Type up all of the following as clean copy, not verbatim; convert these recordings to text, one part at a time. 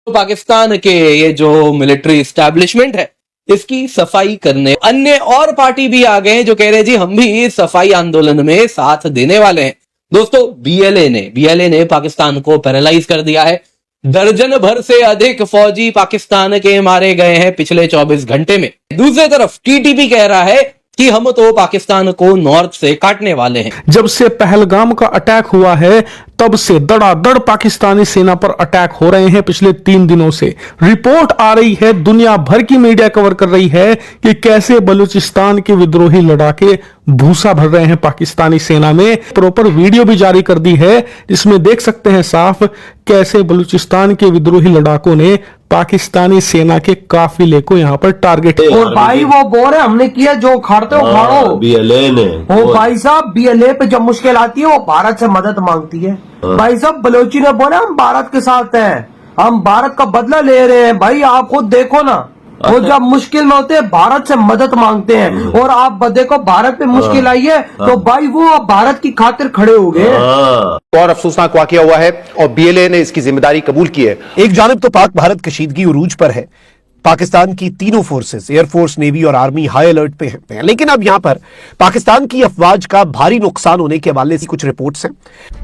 तो पाकिस्तान के ये जो मिलिट्री एस्टैब्लिशमेंट है इसकी सफाई करने अन्य और पार्टी भी आ गए हैं जो कह रहे हैं जी हम भी इस सफाई आंदोलन में साथ देने वाले हैं। दोस्तों बीएलए ने पाकिस्तान को पैरालाइज कर दिया है। दर्जन भर से अधिक फौजी पाकिस्तान के मारे गए हैं पिछले 24 घंटे में। दूसरी तरफ टीटीपी कह रहा है कि हम तो पाकिस्तान को नॉर्थ से काटने वाले हैं। जब से पहलगाम का अटैक हुआ है तब से धड़ाधड़ पाकिस्तानी सेना पर अटैक हो रहे हैं। पिछले 3 दिनों से रिपोर्ट आ रही है, दुनिया भर की मीडिया कवर कर रही है कि कैसे बलूचिस्तान के विद्रोही लड़ाके भूसा भर रहे हैं पाकिस्तानी सेना में। प्रॉपर वीडियो भी जारी कर दी है जिसमें देख सकते हैं साफ कैसे बलूचिस्तान के विद्रोही लड़ाकों ने पाकिस्तानी सेना के काफिले को यहां पर टारगेट किया। और भाई वो बोल रहे हमने किया जो उखाड़ते हो उखाड़ो। बीएलए ने वो भाई साहब बीएलए पे जब मुश्किल आती है वो भारत से मदद मांगती है। भाई साहब बलोची ने बोला हम भारत के साथ हैं, हम भारत का बदला ले रहे हैं। भाई आप खुद देखो ना, वो जब मुश्किल में होते हैं भारत से मदद मांगते हैं। और आप देखो भारत पे मुश्किल आई है तो भाई वो अब भारत की खातिर खड़े हो गए। और अफसोसनाक वाकया हुआ है और बीएलए ने इसकी जिम्मेदारी कबूल की है। एक जानिब तो पाक भारत कशीदगी उरूज पर है, पाकिस्तान की तीनों फोर्सेस एयरफोर्स, नेवी और आर्मी हाई अलर्ट पे हैं, लेकिन अब यहां पर पाकिस्तान की अफवाज का भारी नुकसान होने के हवाले से कुछ रिपोर्ट्स हैं।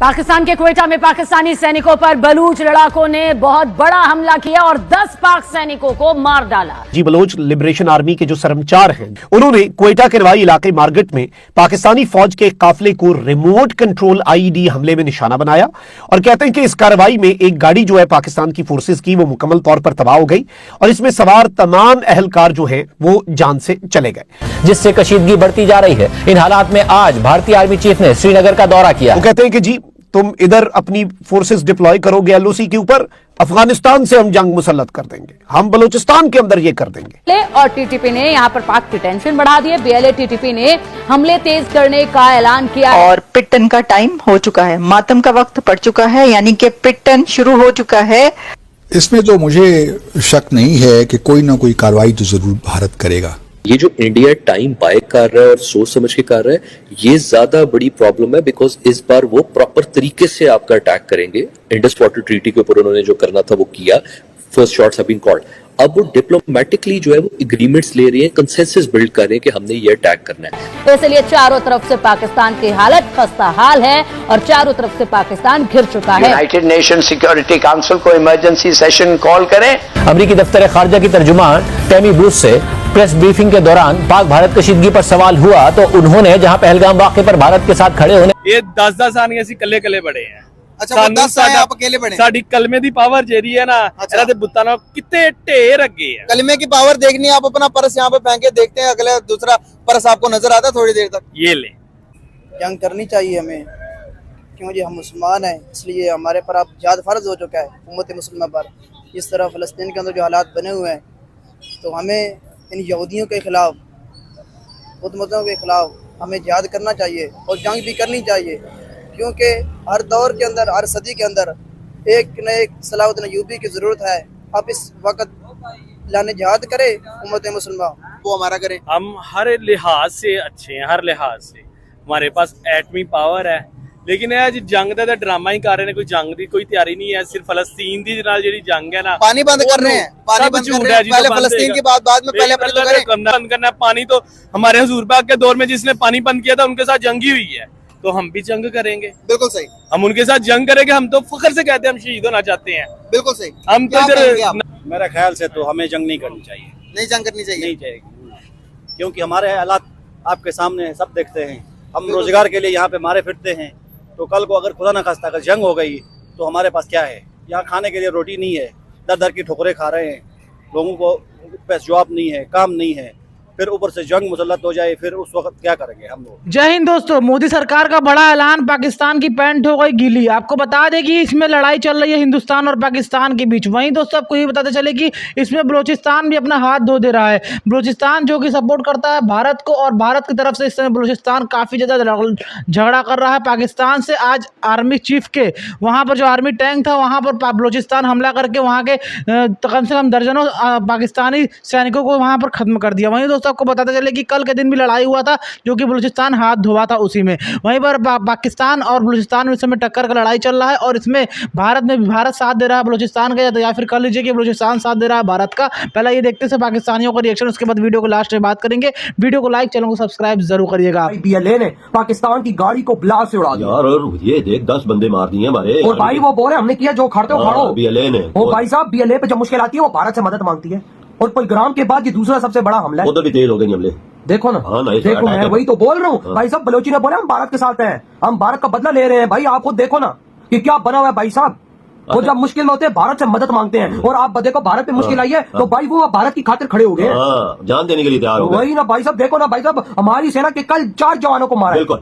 पाकिस्तान के क्वेटा में पाकिस्तानी सैनिकों पर बलूच लड़ाकों ने बहुत बड़ा हमला किया और 10 पाक सैनिकों को मार डाला। जी बलोच लिबरेशन आर्मी के जो सरमचार हैं उन्होंने क्वेटा के नवाई इलाके मार्गेट में पाकिस्तानी फौज के काफिले को रिमोट कंट्रोल आईईडी हमले में निशाना बनाया और कहते हैं कि इस कार्रवाई में एक गाड़ी जो है पाकिस्तान की फोर्सेस की वो मुकम्मल तौर पर तबाह हो गई और इसमें तमाम अहलकार जो हैं वो जान से चले गए, जिससे कशीदगी बढ़ती जा रही है। इन हालात में आज भारतीय आर्मी चीफ ने श्रीनगर का दौरा किया। वो कहते हैं कि जी तुम इधर अपनी फोर्सेस डिप्लॉय करोगे एलओसी के ऊपर, अफगानिस्तान से हम जंग मुसल्लत कर देंगे, हम बलूचिस्तान के अंदर ये कर देंगे। और टीटीपी ने यहाँ पर पाक की टेंशन बढ़ा दी है। बीएलए टीटीपी ने हमले तेज करने का ऐलान किया और पिटन का टाइम हो चुका है, मातम का वक्त पड़ चुका है, यानी कि पिटन शुरू हो चुका है। इसमें तो मुझे शक नहीं है कि कोई ना कोई कार्रवाई तो जरूर भारत करेगा। ये जो इंडिया टाइम बाय कर रहा है और सोच समझ के कर रहा है ये ज्यादा बड़ी प्रॉब्लम है, बिकॉज इस बार वो प्रॉपर तरीके से आपका अटैक करेंगे। इंडस वाटर ट्रीटी के ऊपर उन्होंने जो करना था वो किया, first shots have been called. अब वो डिप्लोमेटिकली जो है वो एग्रीमेंट्स ले रही है, कंसेंसस बिल्ड कर रहे हैं कि हमने ये अटैक करना है। इसलिए चारों तरफ से पाकिस्तान की हालत खस्ता हाल है और चारों तरफ से पाकिस्तान घिर चुका है। यूनाइटेड नेशन सिक्योरिटी काउंसिल को इमरजेंसी सेशन कॉल करें। अमरीकी दफ्तर खारजा की तर्जुमान टैमी ब्रूस से प्रेस ब्रीफिंग के दौरान पाक भारत कशीदगी पर सवाल हुआ तो उन्होंने जहां पहलगाम वाक़े पर भारत के साथ खड़े होने ये 10 आने ਅਸੀਂ ਕੱਲੇ ਕੱਲੇ ਬੜੇ ਆ। अच्छा वो 10 आए आप अकेले बने। ਸਾਡੀ ਕਲਮੇ ਦੀ ਪਾਵਰ ਜਿਹੜੀ ਹੈ ਨਾ ਇਹਨਾਂ ਦੇ ਬੁੱਤਾਂ ਨਾਲ ਕਿਤੇ ਢੇਰ ਅੱਗੇ ਹੈ। कलमे की पावर देखनी है, आप अपना पर्स यहाँ पे फेंक के देखते हैं, अगला दूसरा पर्स आपको नजर आता है थोड़ी देर तक। ये ले जंग करनी चाहिए हमें, क्यों जी हम मुसलमान हैं, इसलिए हमारे पर अब जिहाद फर्ज हो चुका है उम्मत मुसलमान पर। इस तरह फ़लस्तीन के अंदर जो हालात बने हुए हैं तो हमें इन यहूदियों के खिलाफ, बुतमतों के खिलाफ हमें जिहाद करना चाहिए और जंग भी करनी चाहिए, क्योंकि हर दौर के अंदर, हर सदी के अंदर एक न एक सलाहुद्दीन अय्यूबी की ज़रूरत है। अब इस वक्त लाने जिहाद करे उम्मत मुसलमान, वो हमारा करे। हम हर लिहाज से अच्छे हैं, हर लिहाज से हमारे पास एटमी पावर है, लेकिन यह जी जंग का ड्रामा ही कर रहे हैं। कोई जंग की कोई तैयारी नहीं है, सिर्फ फलस्तीन की जी जंग है ना, पानी बंद कर रहे हैं, पानी बंद कर रहे हैं। पहले फलस्तीन की बात बाद में, पहले बंद करना है पानी। तो हमारे हुजूर पाक के दौर में जिसने पानी बंद किया था उनके साथ जंग ही हुई है, तो हम भी जंग करेंगे। बिल्कुल सही, हम उनके साथ जंग करेंगे। हम तो फख्र से कहते हैं हम शहीद होना चाहते हैं। बिल्कुल सही। हम तो इधर मेरे ख्याल से तो हमें जंग नहीं करनी चाहिए। नहीं जंग करनी चाहिए, नहीं चाहिए, क्योंकि हमारे हालात आपके सामने सब देखते हैं। हम रोजगार के लिए यहाँ पे मारे फिरते हैं, तो कल को अगर खुदा न खास्ता अगर जंग हो गई तो हमारे पास क्या है? यहाँ खाने के लिए रोटी नहीं है, दर दर की ठोकरें खा रहे हैं, लोगों को पास जॉब नहीं है, काम नहीं है, फिर ऊपर से जंग मुसल्लत हो जाए, फिर उस वक्त क्या करेंगे हम लोग। जय हिंद दोस्तों, मोदी सरकार का बड़ा ऐलान, पाकिस्तान की पैंट हो गई गीली। आपको बता दें कि इसमें लड़ाई चल रही है हिंदुस्तान और पाकिस्तान के बीच। वहीं दोस्तों आपको ये बताते चले कि इसमें बलूचिस्तान भी अपना हाथ धो दे रहा है। बलूचिस्तान जो कि सपोर्ट करता है भारत को, और भारत की तरफ से इस समय बलूचिस्तान काफ़ी ज़्यादा झगड़ा कर रहा है पाकिस्तान से। आज आर्मी चीफ के वहाँ पर जो आर्मी टैंक था वहाँ पर बलूचिस्तान हमला करके वहाँ के कम से कम दर्जनों पाकिस्तानी सैनिकों को वहाँ पर ख़त्म कर दिया। वहीं दोस्तों दोस्तों आपको बताते चले कि कल के दिन भी लड़ाई हुआ था, जो कि बलूचिस्तान हाथ धोआ था उसी में। वहीं पर पाकिस्तान और बलूचिस्तान में इस समय टक्कर का लड़ाई चल रहा है, और इसमें भारत साथ दे रहा है बलूचिस्तान का, या फिर कह लीजिए कि बलूचिस्तान साथ दे रहा है भारत का। पहले ये देखते हैं पाकिस्तानियों का रिएक्शन, उसके बाद वीडियो को लास्ट में बात करेंगे। वीडियो को लाइक, चैनल को सब्सक्राइब जरूर करिएगा। BLA ने पाकिस्तान की गाड़ी को ब्लास्ट से उड़ा दिया यार, और ये देख 10 बंदे मार दिए हमारे। और भाई वो बोल रहे हमने किया, जो खड़ते हो खड़ो। BLA ने वो भाई साहब BLA पे जब मुश्किल आती है वो भारत से मदद मांगती है, और पहलगाम के बाद ये दूसरा सबसे बड़ा हमला है। उधर भी तेज हो गए हमले। देखो ना, देखो मैं वही तो बोल रहा हूँ भाई साहब। बलोची ने बोला हम भारत के साथ हैं, हम भारत का बदला ले रहे हैं। भाई आप खुद देखो ना कि क्या बना हुआ है भाई साहब। वो जब मुश्किल में होते हैं भारत से मदद मांगते हैं, और आप देखो भारत पे मुश्किल आई है तो भाई वो भारत की खातिर खड़े हो गए, जान देने के लिए तैयार हो गए। वही ना भाई साहब, देखो ना भाई साहब, हमारी सेना के कल 4 जवानों को मारा। बिल्कुल,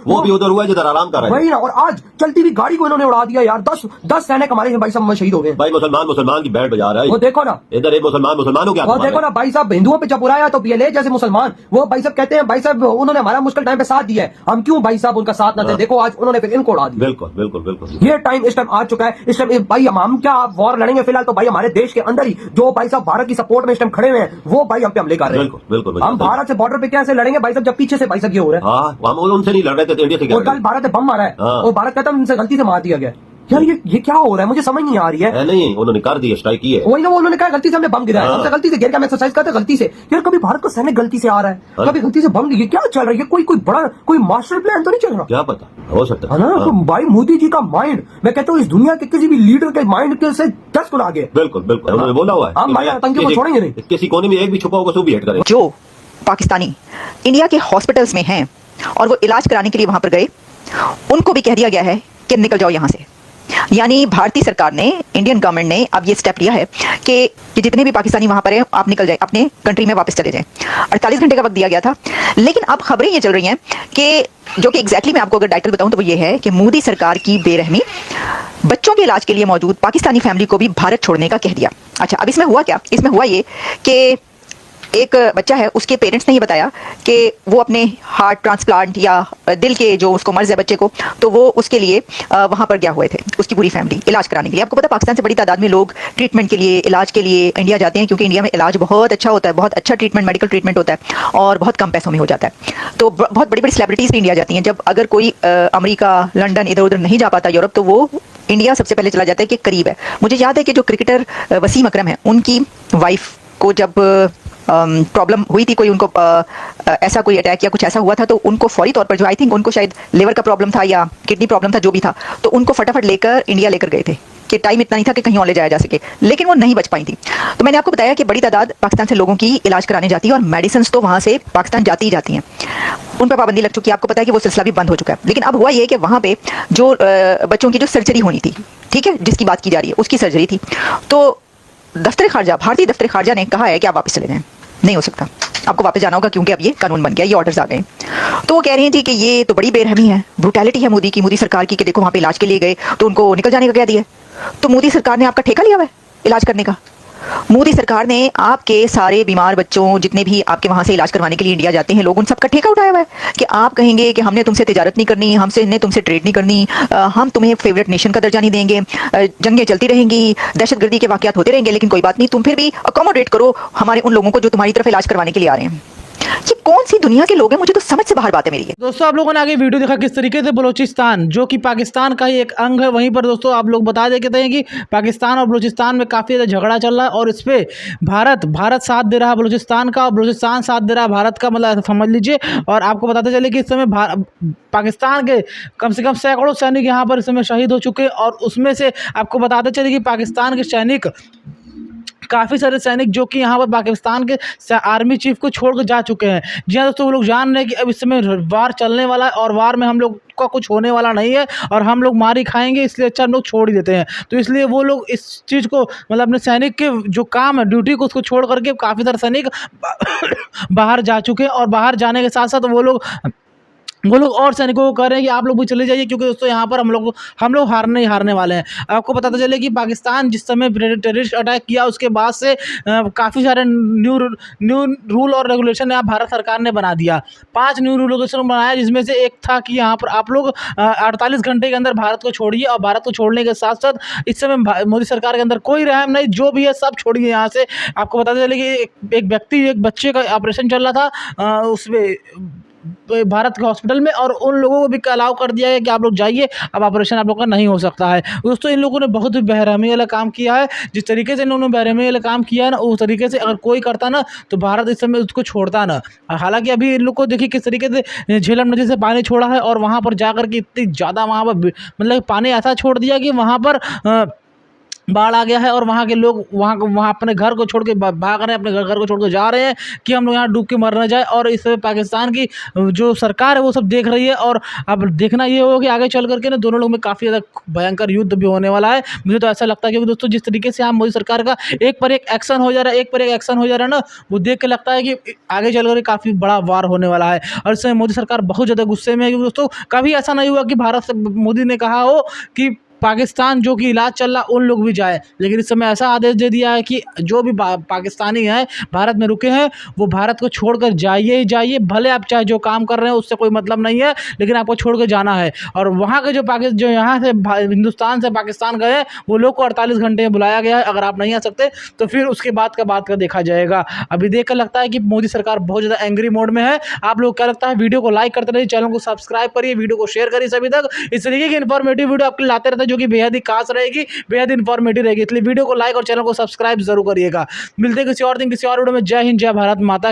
वो भी उधर हुआ है जिधर आराम कर रहा है। वही ना, और आज चलती हुई गाड़ी को इन्होंने उड़ा दिया यार। 10 सैनिक हमारे भाई साहब शहीद हो गए। भाई मुसलमान की बैठ बजा रहा है। वो देखो ना, इधर एक मुसलमान हो गया। वो देखो ना भाई साहब, हिंदुओं पे जब उड़ाया तो BLA जैसे मुसलमान वो भाई साहब कहते हैं भाई साहब उन्होंने हमारा मुश्किल टाइम पे साथ दिया है, हम क्यों भाई साहब उनका साथ न दें। देखो आज उन्होंने फिर इनको उड़ा दिया। बिल्कुल बिल्कुल बिल्कुल, ये टाइम इस टाइम आ चुका है। इस टाइम भाई हम क्या वॉर लड़ेंगे फिलहाल तो भाई हमारे देश के अंदर ही जो भाई साहब भारत की सपोर्ट में इस टाइम खड़े हुए हैं वो भाई हम पे हमले कर रहे हैं। बिल्कुल बिल्कुल, हम भारत से बॉर्डर पे कैसे लड़ेंगे भाई साहब जब पीछे से भाई साहब ये हो रहा है। हम उनसे नहीं लड़ रहे थे, इंडिया से। और कल भारत ने बम मारा है और भारत कहता है उनसे गलती से मार दिया गया। यार ये क्या हो रहा है, मुझे समझ नहीं आ रही है। नहीं, उन्होंने कर दिया, स्ट्राइक की है। वही ना, वो उन्होंने कहा गलती से हमने बम गिराया, हमसे गलती से गिर गया, हम एक्सरसाइज करते गलती से। यार कभी भारत का सैनिक गलती से आ रहा है, कभी गलती से बम, ये क्या चल रहा है? कोई बड़ा कोई मास्टर प्लान तो नहीं चल रहा? क्या पता, हो सकता है ना। तो भाई मोदी जी का माइंड, मैं कहता हूँ इस दुनिया के किसी भी लीडर के माइंड के से 10 गुना आगे। बिल्कुल बिल्कुल, उन्होंने बोला हुआ है हम भाई आतंकियों को छोड़ेंगे नहीं। किसी कोने में एक भी छुपा होगा तो भी हेट करेंगे। जो पाकिस्तानी इंडिया के हॉस्पिटल्स में हैं और वो इलाज कराने के लिए वहां पर गए, उनको भी कह दिया गया है कि निकल जाओ यहां से। यानी भारतीय सरकार ने, इंडियन गवर्नमेंट ने अब ये स्टेप लिया है कि जितने भी पाकिस्तानी वहां पर हैं आप निकल जाए, अपने कंट्री में वापस चले जाएं। 48 घंटे का वक्त दिया गया था, लेकिन अब खबरें ये चल रही हैं कि जो कि एग्जैक्टली मैं आपको अगर टाइटल बताऊं तो वो ये है कि मोदी सरकार की बेरहमी, बच्चों के इलाज के लिए मौजूद पाकिस्तानी फैमिली को भी भारत छोड़ने का कह दिया। अच्छा, अब इसमें हुआ क्या? इसमें हुआ ये कि एक बच्चा है, उसके पेरेंट्स ने ये बताया कि वो अपने हार्ट ट्रांसप्लांट या दिल के जो उसको मर्ज है बच्चे को, तो वो उसके लिए वहां पर गया हुए थे, उसकी पूरी फैमिली इलाज कराने के लिए। आपको पता है पाकिस्तान से बड़ी तादाद में लोग ट्रीटमेंट के लिए, इलाज के लिए इंडिया जाते हैं, क्योंकि इंडिया में इलाज बहुत अच्छा होता है, बहुत अच्छा ट्रीटमेंट, मेडिकल ट्रीटमेंट होता है और बहुत कम पैसों में हो जाता है। तो बहुत बड़ी बड़ी सेलिब्रिटीज भी इंडिया जाती हैं। जब अगर कोई अमेरिका, लंदन, इधर उधर नहीं जा पाता, यूरोप, तो वो इंडिया सबसे पहले चला जाता है कि करीब है। मुझे याद है कि जो क्रिकेटर वसीम अकरम है, उनकी वाइफ को जब प्रॉब्लम हुई थी, कोई उनको ऐसा कोई अटैक या कुछ ऐसा हुआ था, तो उनको फौरी तौर पर, जो आई थिंक उनको शायद लिवर का प्रॉब्लम था या किडनी प्रॉब्लम था, जो भी था, तो उनको फटाफट लेकर इंडिया लेकर गए थे कि टाइम इतना नहीं था कि कहीं और ले जाया जा सके, लेकिन वो नहीं बच पाई थी। तो मैंने आपको बताया कि बड़ी तादाद पाकिस्तान से लोगों की इलाज कराने जाती है और मेडिसिन तो वहां से पाकिस्तान जाती ही जाती हैं, उन पर पाबंदी लग चुकी है। आपको पता है कि वो सिलसिला भी बंद हो चुका है। लेकिन अब हुआ ये कि वहां पे जो बच्चों की जो सर्जरी होनी थी, ठीक है, जिसकी बात की जा रही है, उसकी सर्जरी थी, तो दफ्तर खारजा, भारतीय दफ्तर खारजा ने कहा है कि आप वापस चले जाएं, नहीं हो सकता, आपको वापस जाना होगा, क्योंकि अब ये कानून बन गया, ये ऑर्डर्स आ गए। तो वो कह रही थी कि ये तो बड़ी बेरहमी है, ब्रूटैलिटी है मोदी सरकार की, कि देखो वहां पे इलाज के लिए गए तो उनको निकल जाने का कह दिया। तो मोदी सरकार ने आपका ठेका लिया हुआ है इलाज करने का। मोदी सरकार ने आपके सारे बीमार बच्चों, जितने भी आपके वहां से इलाज करवाने के लिए इंडिया जाते हैं लोग, उन सबका ठेका उठाया हुआ है कि आप कहेंगे कि हमने तुमसे तिजारत नहीं करनी, हमने तुमसे ट्रेड नहीं करनी, हम तुम्हें फेवरेट नेशन का दर्जा नहीं देंगे, जंगें चलती रहेंगी, दहशतगर्दी के वाकयात होते रहेंगे, लेकिन कोई बात नहीं, तुम फिर भी अकोमोडेट करो हमारे उन लोगों को जो तुम्हारी तरफ इलाज करवाने के लिए आ रहे हैं। ये कौन सी दुनिया के लोग हैं, मुझे तो समझ से बाहर बात है मेरी। दोस्तों आप लोगों ने आगे वीडियो देखा किस तरीके से बलूचिस्तान, जो कि पाकिस्तान का ही एक अंग है, वहीं पर दोस्तों आप लोग बता देते हैं कि पाकिस्तान और बलूचिस्तान में काफ़ी ज़्यादा झगड़ा चल रहा है, और इस पर भारत साथ दे रहा है बलूचिस्तान का, और बलूचिस्तान साथ दे रहा है भारत का, मतलब समझ लीजिए। और आपको बताते चले कि इस समय पाकिस्तान के कम से कम सैकड़ों सैनिक यहाँ पर इस समय शहीद हो चुके हैं, और उसमें से आपको बताते चले कि पाकिस्तान के सैनिक, काफ़ी सारे सैनिक जो कि यहाँ पर पाकिस्तान के आर्मी चीफ को छोड़कर जा चुके हैं। जी हाँ दोस्तों, वो लोग जान रहे हैं कि अब इस समय वार चलने वाला है और वार में हम लोग का कुछ होने वाला नहीं है और हम लोग मार ही खाएंगे, इसलिए अच्छा हम लोग छोड़ ही देते हैं। तो इसलिए वो लोग इस चीज़ को, मतलब अपने सैनिक के जो काम है, ड्यूटी को, उसको छोड़ करके काफ़ी सारे सैनिक बाहर जा चुके हैं, और बाहर जाने के साथ साथ वो लोग वो लोग और सैनिकों को कह रहे हैं कि आप लोग भी चले जाइए, क्योंकि दोस्तों यहाँ पर हम लोग हारने वाले हैं। आपको बताते चले कि पाकिस्तान जिस समय टेररिस्ट अटैक किया उसके बाद से काफ़ी सारे न्यू रूल और रेगुलेशन यहाँ भारत सरकार ने बना दिया। 5 न्यू रूल रेगुलेशन बनाया, जिसमें से एक था कि यहाँ पर आप लोग 48 घंटे के अंदर भारत को छोड़िए, और भारत को छोड़ने के साथ साथ इस समय मोदी सरकार के अंदर कोई रहम नहीं, जो भी है सब छोड़िए यहाँ से। आपको बताते चले कि एक बच्चे का ऑपरेशन चल रहा था उसमें भारत के हॉस्पिटल में, और उन लोगों को भी अलाउ कर दिया है कि आप लोग जाइए, अब ऑपरेशन आप लोग का नहीं हो सकता है। दोस्तों इन लोगों ने बहुत ही बेरहमी वाला काम किया है। जिस तरीके से इन्होंने बेरहमी वाला काम किया है ना, उस तरीके से अगर कोई करता ना तो भारत इस समय उसको छोड़ता ना। हालांकि अभी इन लोग को देखिए किस तरीके से झेलम नदी से पानी छोड़ा है, और वहाँ पर जाकर के इतनी ज़्यादा वहाँ पर मतलब पानी ऐसा छोड़ दिया कि वहाँ पर बाढ़ आ गया है, और वहाँ के लोग वहाँ अपने घर को छोड़ के भाग रहे हैं, अपने घर को छोड़ के जा रहे हैं कि हम लोग यहाँ डूब के मर न जाए। और इस पाकिस्तान की जो सरकार है वो सब देख रही है, और अब देखना ये होगा कि आगे चल करके ना दोनों लोग में काफ़ी ज़्यादा भयंकर युद्ध भी होने वाला है। मुझे तो ऐसा लगता है, क्योंकि दोस्तों जिस तरीके से हम मोदी सरकार का एक पर एक एक्शन हो जा रहा है ना, वो देख के लगता है कि आगे चल कर काफ़ी बड़ा वार होने वाला है। और इसमें मोदी सरकार बहुत ज़्यादा गुस्से में है, क्योंकि दोस्तों कभी ऐसा नहीं हुआ कि भारत से मोदी ने कहा हो कि पाकिस्तान जो कि इलाज चल रहा उन लोग भी जाए, लेकिन इस समय ऐसा आदेश दे दिया है कि जो भी पाकिस्तानी हैं भारत में रुके हैं वो भारत को छोड़कर जाइए ही जाइए, भले आप चाहे जो काम कर रहे हैं उससे कोई मतलब नहीं है, लेकिन आपको छोड़ के जाना है। और वहाँ के जो यहाँ से हिंदुस्तान से पाकिस्तान गए वो लोग को 48 घंटे में बुलाया गया है। अगर आप नहीं आ सकते तो फिर उसके बाद का देखा जाएगा। अभी देख कर लगता है कि मोदी सरकार बहुत ज़्यादा एंग्री मोड में है। आप लोग क्या लगता है? वीडियो को लाइक करते रहिए, चैनल को सब्सक्राइब करिए, वीडियो को शेयर करिए सभी तक। इस तरीके की इन्फॉर्मेटिव वीडियो आपके लाते रहते हैं जो कि बेहद ही खास रहेगी, बेहद इन्फॉर्मेटिव रहेगी। इसलिए वीडियो को लाइक और चैनल को सब्सक्राइब जरूर करिएगा। मिलते हैं किसी और दिन किसी और वीडियो में। जय हिंद, जय भारत माता की।